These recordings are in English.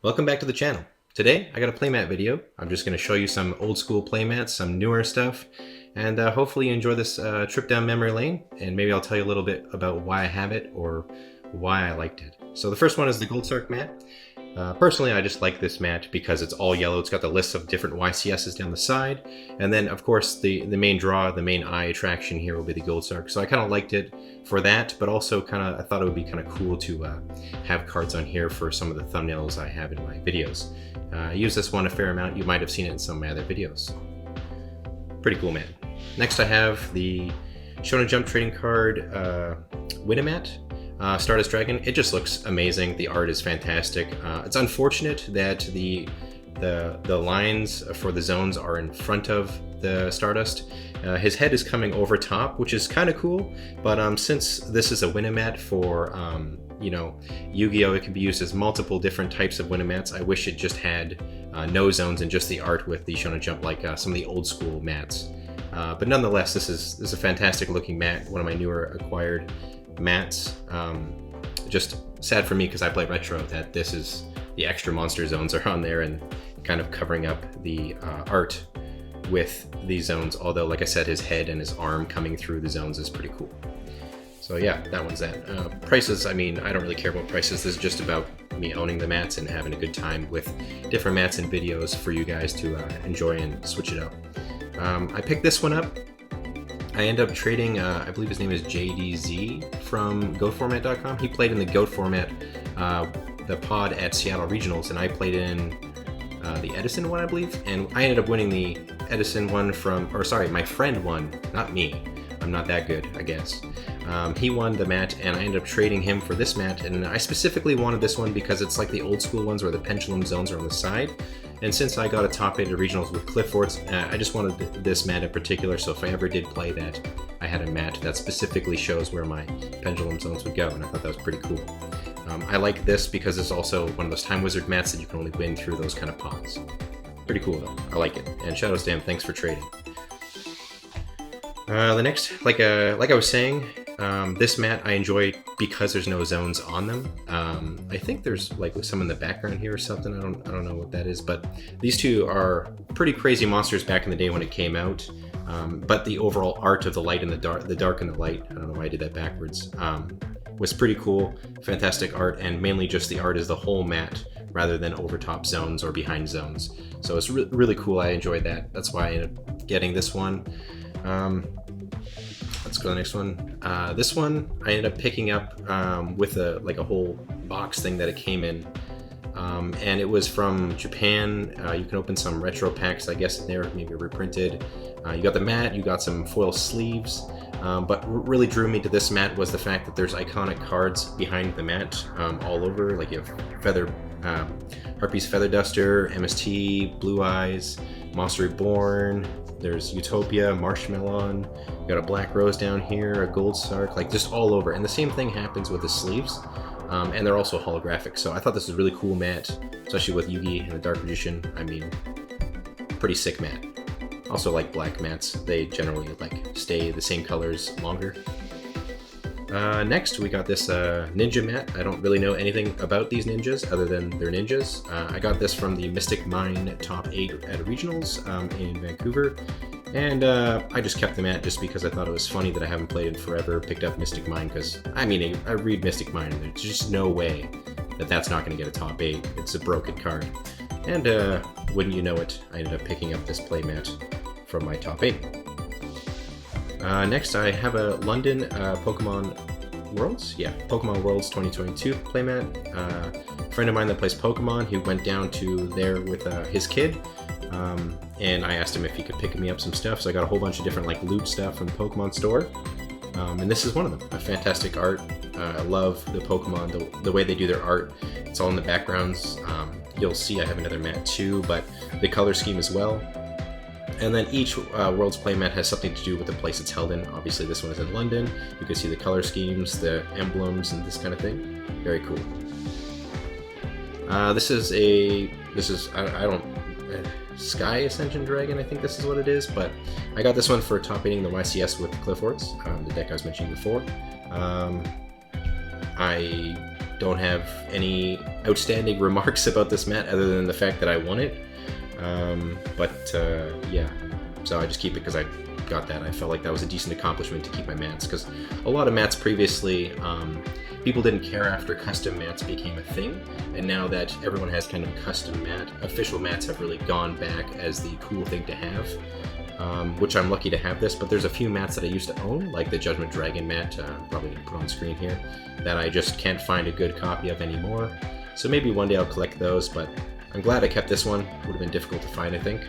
Welcome back to the channel. Today I got a playmat video. I'm just going to show you some old school playmats, some newer stuff, and hopefully you enjoy this trip down memory lane, and maybe I'll tell you a little bit about why I have it or why I liked it. So the first one is the Gold Sark mat. Personally, I just like this mat because it's all yellow. It's got the list of different YCSs down the side, and then of course the main draw, the main eye attraction here will be the Gold Sark. So I kind of liked it for that, but also I thought it would be kind of cool to have cards on here for some of the thumbnails I have in my videos. I use this one a fair amount. You might have seen it in some of my other videos. Pretty cool mat. Next I have the Shonen Jump trading card Winamat. Stardust Dragon. It just looks amazing. The art is fantastic. It's unfortunate that the lines for the zones are in front of the Stardust. His head is coming over top, which is kind of cool, but since this is a Winamat for Yu-Gi-Oh! It can be used as multiple different types of Winamats. I wish it just had no zones and just the art with the Shonen Jump like some of the old school mats. But nonetheless, this is a fantastic looking mat, one of my newer acquired mats. Just sad for me because I play retro that this is the extra monster zones are on there and kind of covering up the art with these zones, although like I said, his head and his arm coming through the zones is pretty cool. So yeah, that one's that. Prices, I mean, I don't really care about prices. This is just about me owning the mats and having a good time with different mats and videos for you guys to enjoy and switch it up. I picked this one up. I ended up trading, I believe his name is JDZ from GoatFormat.com. He played in the Goat format, the pod at Seattle Regionals, and I played in the Edison one, I believe. And I ended up winning the Edison one my friend won, not me. I'm not that good, I guess. He won the mat, and I ended up trading him for this mat. And I specifically wanted this one because it's like the old school ones where the pendulum zones are on the side. And since I got a top 8 at regionals with Cliffords, I just wanted this mat in particular, so if I ever did play that, I had a mat that specifically shows where my pendulum zones would go, and I thought that was pretty cool. I like this because it's also one of those Time Wizard mats that you can only win through those kind of pods. Pretty cool though, I like it. And Shadows Dam, thanks for trading. The next, like I was saying, this mat I enjoy because there's no zones on them. I think there's like some in the background here or something. I don't know what that is, but these two are pretty crazy monsters back in the day when it came out. But the overall art of the light and the dark and the light, I don't know why I did that backwards, was pretty cool. Fantastic art, and mainly just the art is the whole mat rather than over top zones or behind zones. So it's really cool. I enjoyed that. That's why I ended up getting this one. Let's go to the next one. This one I ended up picking up with a whole box thing that it came in. And it was from Japan. You can open some retro packs, I guess, in there, maybe reprinted. You got the mat, you got some foil sleeves. But what really drew me to this mat was the fact that there's iconic cards behind the mat all over. Like you have Harpy's Feather Duster, MST, Blue Eyes, Monster Reborn. There's Utopia, Marshmallow, you got a Black Rose down here, a Gold Sark, like just all over. And the same thing happens with the sleeves, and they're also holographic. So I thought this was a really cool mat, especially with Yugi and the Dark Magician. I mean, pretty sick mat. Also like black mats, they generally like stay the same colors longer. Next we got this ninja mat. I don't really know anything about these ninjas other than they're ninjas. I got this from the Mystic Mine top 8 at regionals in Vancouver, and I just kept the mat just because I thought it was funny that I haven't played in forever. Picked up Mystic Mine because I mean I read Mystic Mine and there's just no way that that's not going to get a top 8. It's a broken card, and wouldn't you know it, I ended up picking up this playmat from my top 8. Next I have a London Pokemon Worlds? Yeah, Pokemon Worlds 2022 playmat. A friend of mine that plays Pokemon, he went down to there with his kid, and I asked him if he could pick me up some stuff, so I got a whole bunch of different like loot stuff from the Pokemon store, and this is one of them. A fantastic art. I love the Pokemon, the way they do their art. It's all in the backgrounds. You'll see I have another mat too, but the color scheme as well. And then each World's playmat has something to do with the place it's held in. Obviously this one is in London. You can see the color schemes, the emblems, and this kind of thing. Very cool. This is Sky Ascension Dragon, I think this is what it is, but I got this one for top 8ing the YCS with Cliffords, the deck I was mentioning before. I don't have any outstanding remarks about this mat other than the fact that I won it. Yeah, so I just keep it because I got that. I felt like that was a decent accomplishment to keep my mats, because a lot of mats previously, people didn't care after custom mats became a thing, and now that everyone has kind of a custom mat, official mats have really gone back as the cool thing to have, which I'm lucky to have this. But there's a few mats that I used to own, like the Judgment Dragon mat, probably gonna put on screen here, that I just can't find a good copy of anymore. So maybe one day I'll collect those, but I'm glad I kept this one. Would have been difficult to find, I think.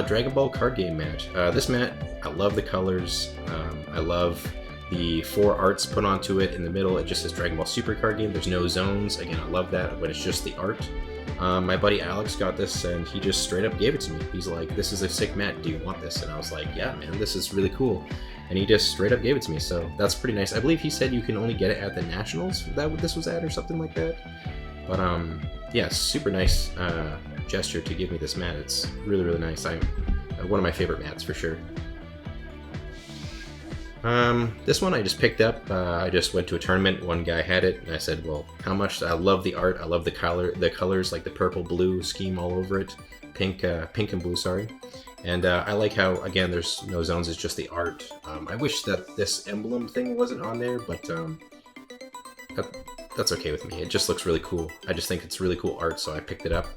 Dragon Ball card game mat. This mat, I love the colors. I love the 4 arts put onto it. In the middle, it just says Dragon Ball Super card game. There's no zones. Again, I love that when it's just the art. My buddy Alex got this, and he just straight up gave it to me. He's like, "This is a sick mat. Do you want this?" And I was like, "Yeah, man, this is really cool." And he just straight up gave it to me, so that's pretty nice. I believe he said you can only get it at the Nationals. That what this was at, or something like that. But yeah, super nice gesture to give me this mat. It's really, really nice. One of my favorite mats for sure. This one I just picked up. I just went to a tournament. One guy had it, and I said, "Well, how much?" I love the art. I love the colors, like the purple blue scheme all over it, pink and blue. Sorry. And I like how, again, there's no zones. It's just the art. I wish that this emblem thing wasn't on there, but that's okay with me. It just looks really cool. I just think it's really cool art, so I picked it up.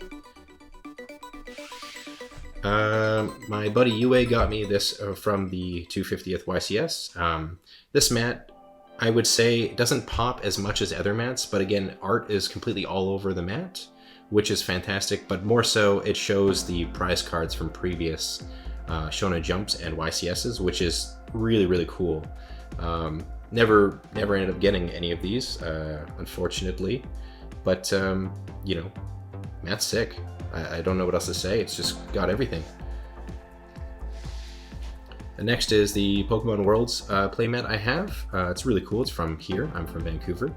My buddy Yue got me this from the 250th YCS. This mat, I would say, doesn't pop as much as other mats, but again, art is completely all over the mat, which is fantastic, but more so it shows the prize cards from previous Shonen Jumps and YCSs, which is really, really cool. Never ended up getting any of these, unfortunately, but you know, mat's sick. I don't know what else to say. It's just got everything. The next is the Pokemon Worlds playmat I have. It's really cool. It's from here. I'm from Vancouver.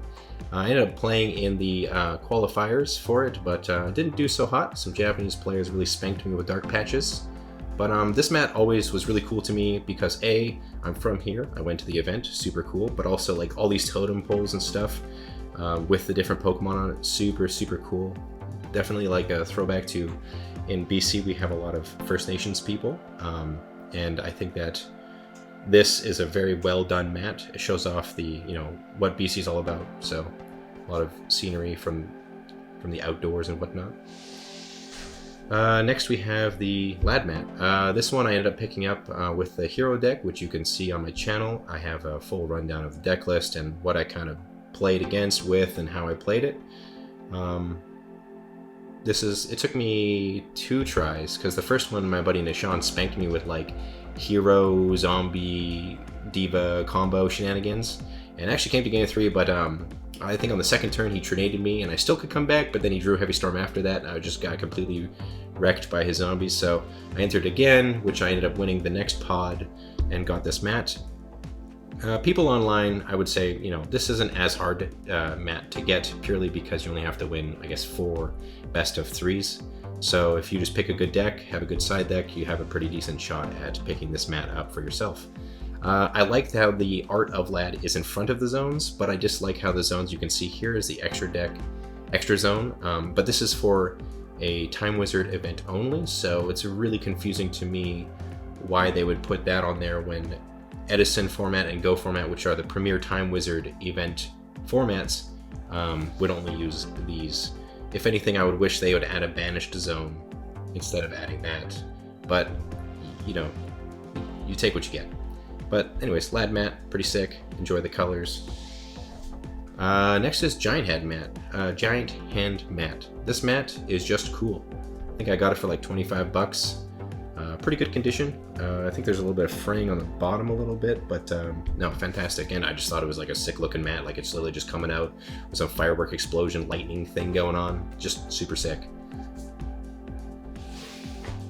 I ended up playing in the qualifiers for it, but didn't do so hot. Some Japanese players really spanked me with dark patches. But this mat always was really cool to me because A, I'm from here. I went to the event, super cool. But also like all these totem poles and stuff with the different Pokemon on it, super, super cool. Definitely like a throwback to, in BC we have a lot of First Nations people, and I think that this is a very well done mat. It shows off the, you know, what BC is all about. So a lot of scenery from the outdoors and whatnot. Next we have the Lad mat. This one I ended up picking up with the hero deck, which you can see on my channel. I have a full rundown of the deck list and what I kind of played against with and how I played it. It took me 2 tries, because the first one my buddy Nishan spanked me with like hero, zombie, diva combo shenanigans, and actually came to game 3, but I think on the second turn he tornaded me and I still could come back, but then he drew Heavy Storm after that and I just got completely wrecked by his zombies. So I entered again, which I ended up winning the next pod and got this mat. People online, I would say, you know, this isn't as hard mat to get, purely because you only have to win, I guess, 4 best of 3s. So if you just pick a good deck, have a good side deck, you have a pretty decent shot at picking this mat up for yourself. I like how the art of Lad is in front of the zones, but I dislike how the zones you can see here is the extra zone. But this is for a Time Wizard event only, so it's really confusing to me why they would put that on there when Edison format and Go format, which are the premier Time Wizard event formats, would only use these. If anything, I would wish they would add a banished zone instead of adding that. But, you know, you take what you get. But anyways, Lad mat, pretty sick. Enjoy the colors. Next is Giant Hand mat. This mat is just cool. I think I got it for like 25 bucks. Pretty good condition. I think there's a little bit of fraying on the bottom a little bit, but no, fantastic. And I just thought it was like a sick looking mat, like it's literally just coming out with some firework explosion lightning thing going on. Just super sick.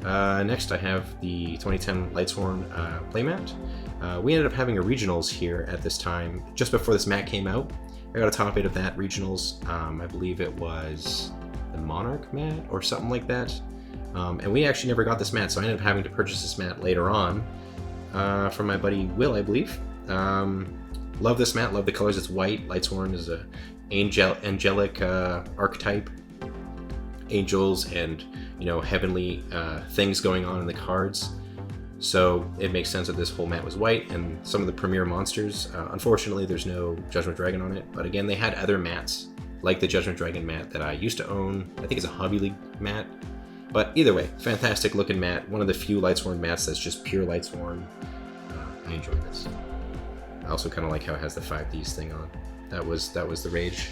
Next I have the 2010 Lightshorn playmat. We ended up having a regionals here at this time, just before this mat came out. I got a top 8 of that regionals. I believe it was the Monarch mat or something like that. And we actually never got this mat, so I ended up having to purchase this mat later on from my buddy Will, I believe. Love this mat, love the colors. It's white. Lightsworn is a angelic archetype. Angels and, you know, heavenly things going on in the cards. So it makes sense that this whole mat was white, and some of the premier monsters, unfortunately there's no Judgment Dragon on it, but again, they had other mats, like the Judgment Dragon mat that I used to own. I think it's a Hobby League mat. But either way, fantastic looking mat. One of the few Lightsworn mats that's just pure Lightsworn. I enjoy this. I also kind of like how it has the 5Ds thing on. That was the rage.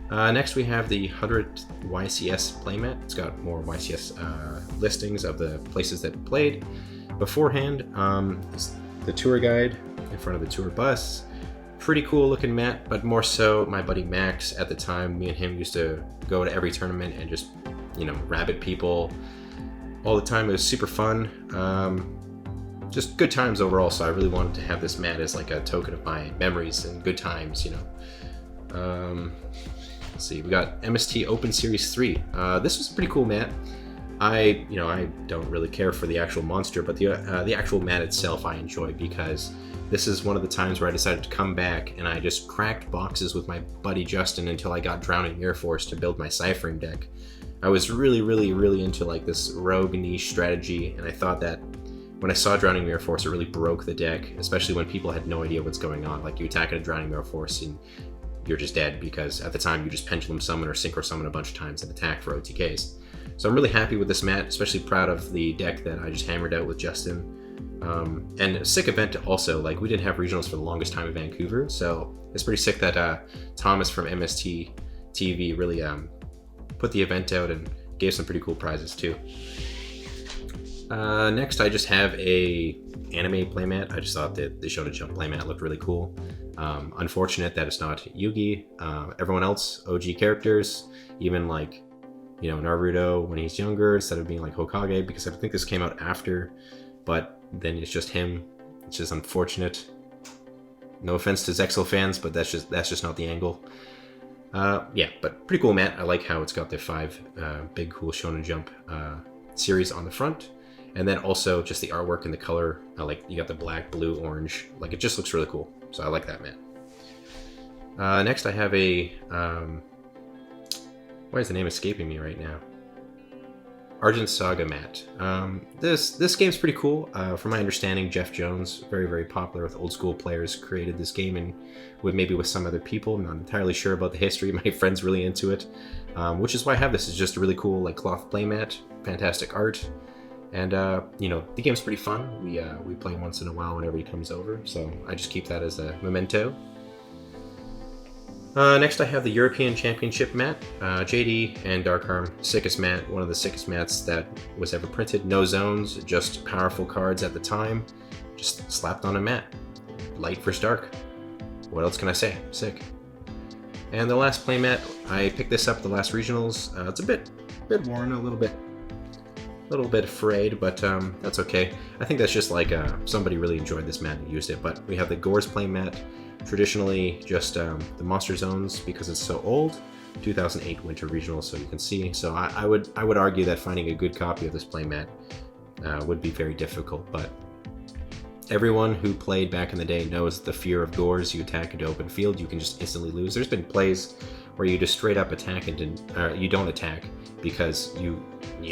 Next we have the 100 YCS playmat. It's got more YCS listings of the places that played beforehand. The tour guide in front of the tour bus. Pretty cool looking mat, but more so my buddy Max at the time, me and him used to go to every tournament and just, you know, rabbit people all the time. It was super fun. Just good times overall, so I really wanted to have this mat as like a token of my memories and good times, you know. Let's see, we got MST Open Series 3. This was a pretty cool mat. I don't really care for the actual monster, but the actual mat itself I enjoy, because this is one of the times where I decided to come back and I just cracked boxes with my buddy Justin until I got Drowning Mirror Force to build my Ciphering deck. I was really into like this rogue niche strategy, and I thought that when I saw Drowning Mirror Force, it really broke the deck, especially when people had no idea what's going on. Like, you attack a Drowning Mirror Force and you're just dead, because at the time you just Pendulum Summon or Synchro Summon a bunch of times and attack for OTKs. So I'm really happy with this mat, especially proud of the deck that I just hammered out with Justin. And a sick event also. Like, we didn't have regionals for the longest time in Vancouver, so it's pretty sick that Thomas from MST TV really put the event out and gave some pretty cool prizes too. Next, I just have a anime playmat. I just thought that the Shonen Jump playmat looked really cool. Unfortunate that it's not Yugi. Everyone else, OG characters, even like, you know, Naruto when he's younger, instead of being like Hokage, because I think this came out after, but then it's just him. It's just unfortunate. No offense to Zexal fans, but that's just not the angle. Yeah, but pretty cool mat. I like how it's got the 5 big cool Shonen Jump series on the front. And then also just the artwork and the color, like you got the black, blue, orange, like it just looks really cool. So I like that mat. Next I have a, why is the name escaping me right now? Argent Saga mat. This game's pretty cool. From my understanding, Jeff Jones, very popular with old school players, created this game, and maybe with some other people. I'm not entirely sure about the history. My friend's really into it, which is why I have this. It's just a really cool like cloth playmat, fantastic art. And you know, the game's pretty fun. We play once in a while whenever he comes over, so I just keep that as a memento. Next I have the European Championship mat. JD and Darkarm, sickest mat, one of the sickest mats that was ever printed. No zones, just powerful cards at the time, just slapped on a mat. Light versus dark. What else can I say? Sick. And the last playmat, I picked this up at the last regionals. It's a bit worn, a little bit frayed, but that's okay. I think that's just like somebody really enjoyed this mat and used it. But we have the Gores playmat, traditionally just the Monster Zones, because it's so old. 2008 Winter Regional, so you can see. So I would argue that finding a good copy of this playmat would be very difficult, but everyone who played back in the day knows the fear of Gores. You attack into open field, you can just instantly lose. There's been plays where you just straight up attack and you don't attack because you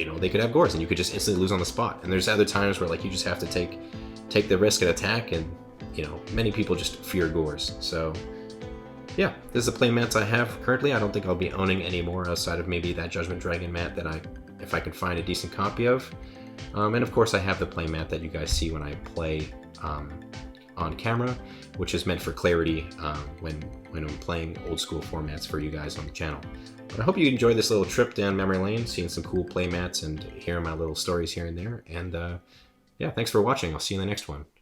know they could have Gores and you could just instantly lose on the spot. And there's other times where like you just have to take the risk and attack, and you know, many people just fear Gores. So yeah, this is the playmats I have currently. I don't think I'll be owning any more outside of maybe that Judgment Dragon mat that if I can find a decent copy of. And of course I have the playmat that you guys see when I play on camera, which is meant for clarity when I'm playing old school formats for you guys on the channel. But I hope you enjoyed this little trip down memory lane, seeing some cool playmats and hearing my little stories here and there. And yeah, thanks for watching. I'll see you in the next one.